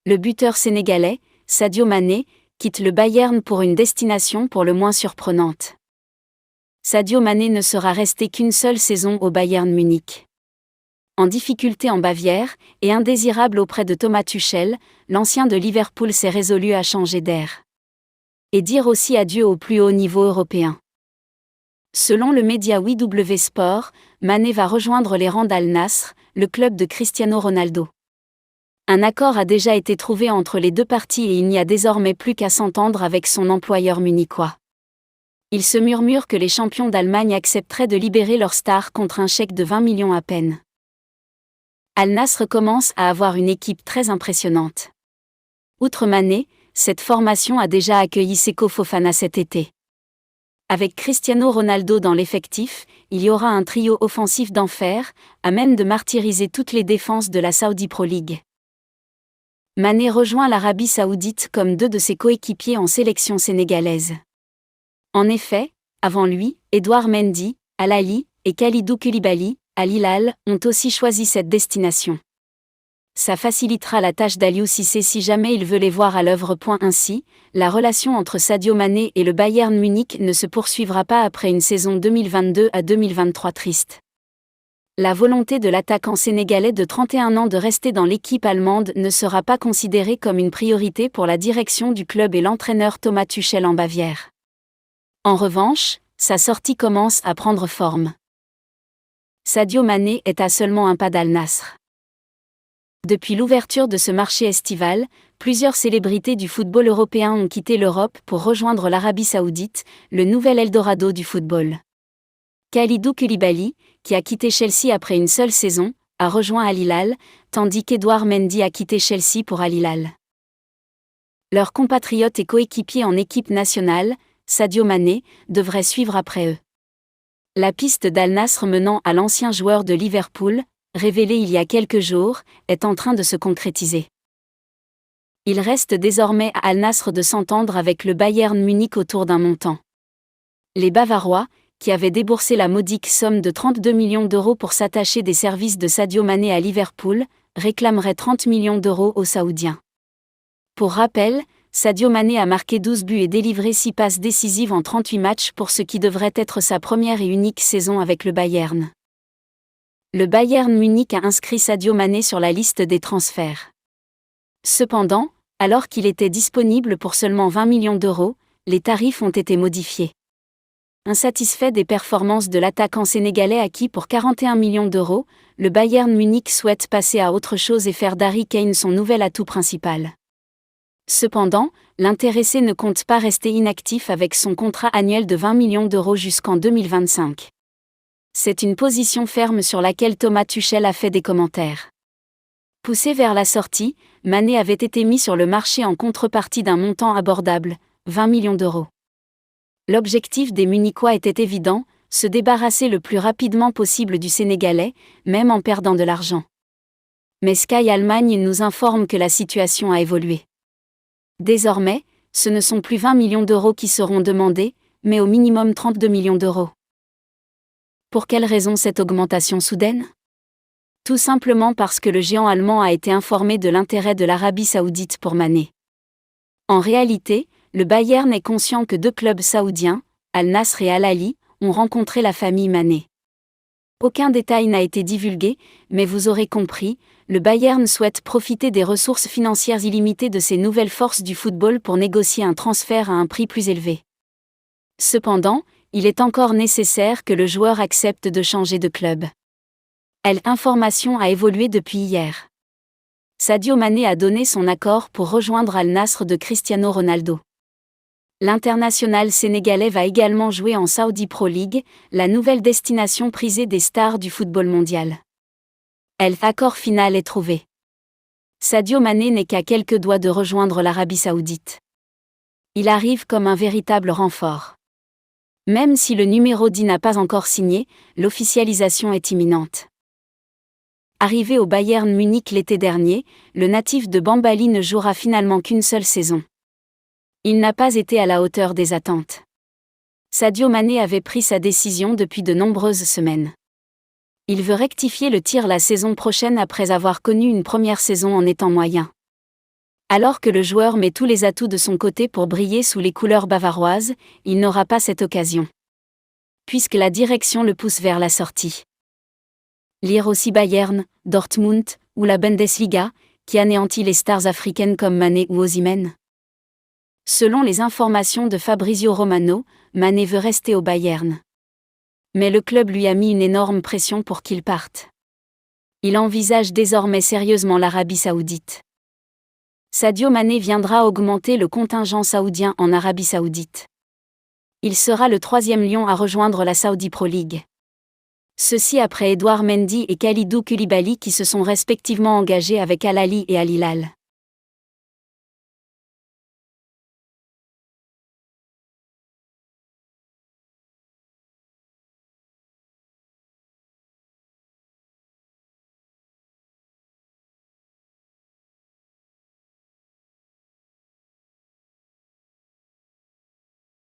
Le buteur sénégalais, Sadio Mané, quitte le Bayern pour une destination pour le moins surprenante. Sadio Mané ne sera resté qu'une seule saison au Bayern Munich. En difficulté en Bavière, et indésirable auprès de Thomas Tuchel, l'ancien de Liverpool s'est résolu à changer d'air. Et dire aussi adieu au plus haut niveau européen. Selon le média WW Sport, Mané va rejoindre les rangs d'Al Nassr, le club de Cristiano Ronaldo. Un accord a déjà été trouvé entre les deux parties et il n'y a désormais plus qu'à s'entendre avec son employeur munichois. Il se murmure que les champions d'Allemagne accepteraient de libérer leur star contre un chèque de 20 millions à peine. Al Nassr commence à avoir une équipe très impressionnante. Outre Mané, cette formation a déjà accueilli Seko Fofana cet été. Avec Cristiano Ronaldo dans l'effectif, il y aura un trio offensif d'enfer, à même de martyriser toutes les défenses de la Saudi Pro League. Mané rejoint l'Arabie Saoudite comme deux de ses coéquipiers en sélection sénégalaise. En effet, avant lui, Edouard Mendy, Al Ahly, et Kalidou Koulibaly, Al Hilal, ont aussi choisi cette destination. Ça facilitera la tâche d'Aliou Cissé si jamais il veut les voir à l'œuvre. Ainsi, la relation entre Sadio Mané et le Bayern Munich ne se poursuivra pas après une saison 2022 à 2023 triste. La volonté de l'attaquant sénégalais de 31 ans de rester dans l'équipe allemande ne sera pas considérée comme une priorité pour la direction du club et l'entraîneur Thomas Tuchel en Bavière. En revanche, sa sortie commence à prendre forme. Sadio Mané est à seulement un pas d'Al Nassr. Depuis l'ouverture de ce marché estival, plusieurs célébrités du football européen ont quitté l'Europe pour rejoindre l'Arabie Saoudite, le nouvel Eldorado du football. Kalidou Koulibaly, qui a quitté Chelsea après une seule saison, a rejoint Al Hilal, tandis qu'Edouard Mendy a quitté Chelsea pour Al Hilal. Leur compatriote et coéquipier en équipe nationale, Sadio Mané, devrait suivre après eux. La piste d'Al Nassr menant à l'ancien joueur de Liverpool, révélée il y a quelques jours, est en train de se concrétiser. Il reste désormais à Al Nassr de s'entendre avec le Bayern Munich autour d'un montant. Les Bavarois, qui avaient déboursé la modique somme de 32 millions d'euros pour s'attacher des services de Sadio Mané à Liverpool, réclameraient 30 millions d'euros aux Saoudiens. Pour rappel, Sadio Mané a marqué 12 buts et délivré 6 passes décisives en 38 matchs pour ce qui devrait être sa première et unique saison avec le Bayern. Le Bayern Munich a inscrit Sadio Mané sur la liste des transferts. Cependant, alors qu'il était disponible pour seulement 20 millions d'euros, les tarifs ont été modifiés. Insatisfait des performances de l'attaquant sénégalais acquis pour 41 millions d'euros, le Bayern Munich souhaite passer à autre chose et faire d'Harry Kane son nouvel atout principal. Cependant, l'intéressé ne compte pas rester inactif avec son contrat annuel de 20 millions d'euros jusqu'en 2025. C'est une position ferme sur laquelle Thomas Tuchel a fait des commentaires. Poussé vers la sortie, Mané avait été mis sur le marché en contrepartie d'un montant abordable, 20 millions d'euros. L'objectif des Munichois était évident, se débarrasser le plus rapidement possible du Sénégalais, même en perdant de l'argent. Mais Sky Allemagne nous informe que la situation a évolué. Désormais, ce ne sont plus 20 millions d'euros qui seront demandés, mais au minimum 32 millions d'euros. Pour quelle raison cette augmentation soudaine ? Tout simplement parce que le géant allemand a été informé de l'intérêt de l'Arabie Saoudite pour Mané. En réalité, le Bayern est conscient que deux clubs saoudiens, Al Nassr et Al Ahly, ont rencontré la famille Mané. Aucun détail n'a été divulgué, mais vous aurez compris, le Bayern souhaite profiter des ressources financières illimitées de ces nouvelles forces du football pour négocier un transfert à un prix plus élevé. Cependant, il est encore nécessaire que le joueur accepte de changer de club. L'information a évolué depuis hier. Sadio Mané a donné son accord pour rejoindre Al Nassr de Cristiano Ronaldo. L'international sénégalais va également jouer en Saudi Pro League, la nouvelle destination prisée des stars du football mondial. L'accord final est trouvé. Sadio Mané n'est qu'à quelques doigts de rejoindre l'Arabie Saoudite. Il arrive comme un véritable renfort. Même si le numéro 10 n'a pas encore signé, l'officialisation est imminente. Arrivé au Bayern Munich l'été dernier, le natif de Bambali ne jouera finalement qu'une seule saison. Il n'a pas été à la hauteur des attentes. Sadio Mané avait pris sa décision depuis de nombreuses semaines. Il veut rectifier le tir la saison prochaine après avoir connu une première saison en étant moyen. Alors que le joueur met tous les atouts de son côté pour briller sous les couleurs bavaroises, il n'aura pas cette occasion. Puisque la direction le pousse vers la sortie. Lire aussi Bayern, Dortmund, ou la Bundesliga, qui anéantit les stars africaines comme Mané ou Osimhen. Selon les informations de Fabrizio Romano, Mané veut rester au Bayern. Mais le club lui a mis une énorme pression pour qu'il parte. Il envisage désormais sérieusement l'Arabie Saoudite. Sadio Mané viendra augmenter le contingent saoudien en Arabie Saoudite. Il sera le 3e lion à rejoindre la Saudi Pro League. Ceci après Edouard Mendy et Kalidou Koulibaly qui se sont respectivement engagés avec Al Ahly et Al Hilal.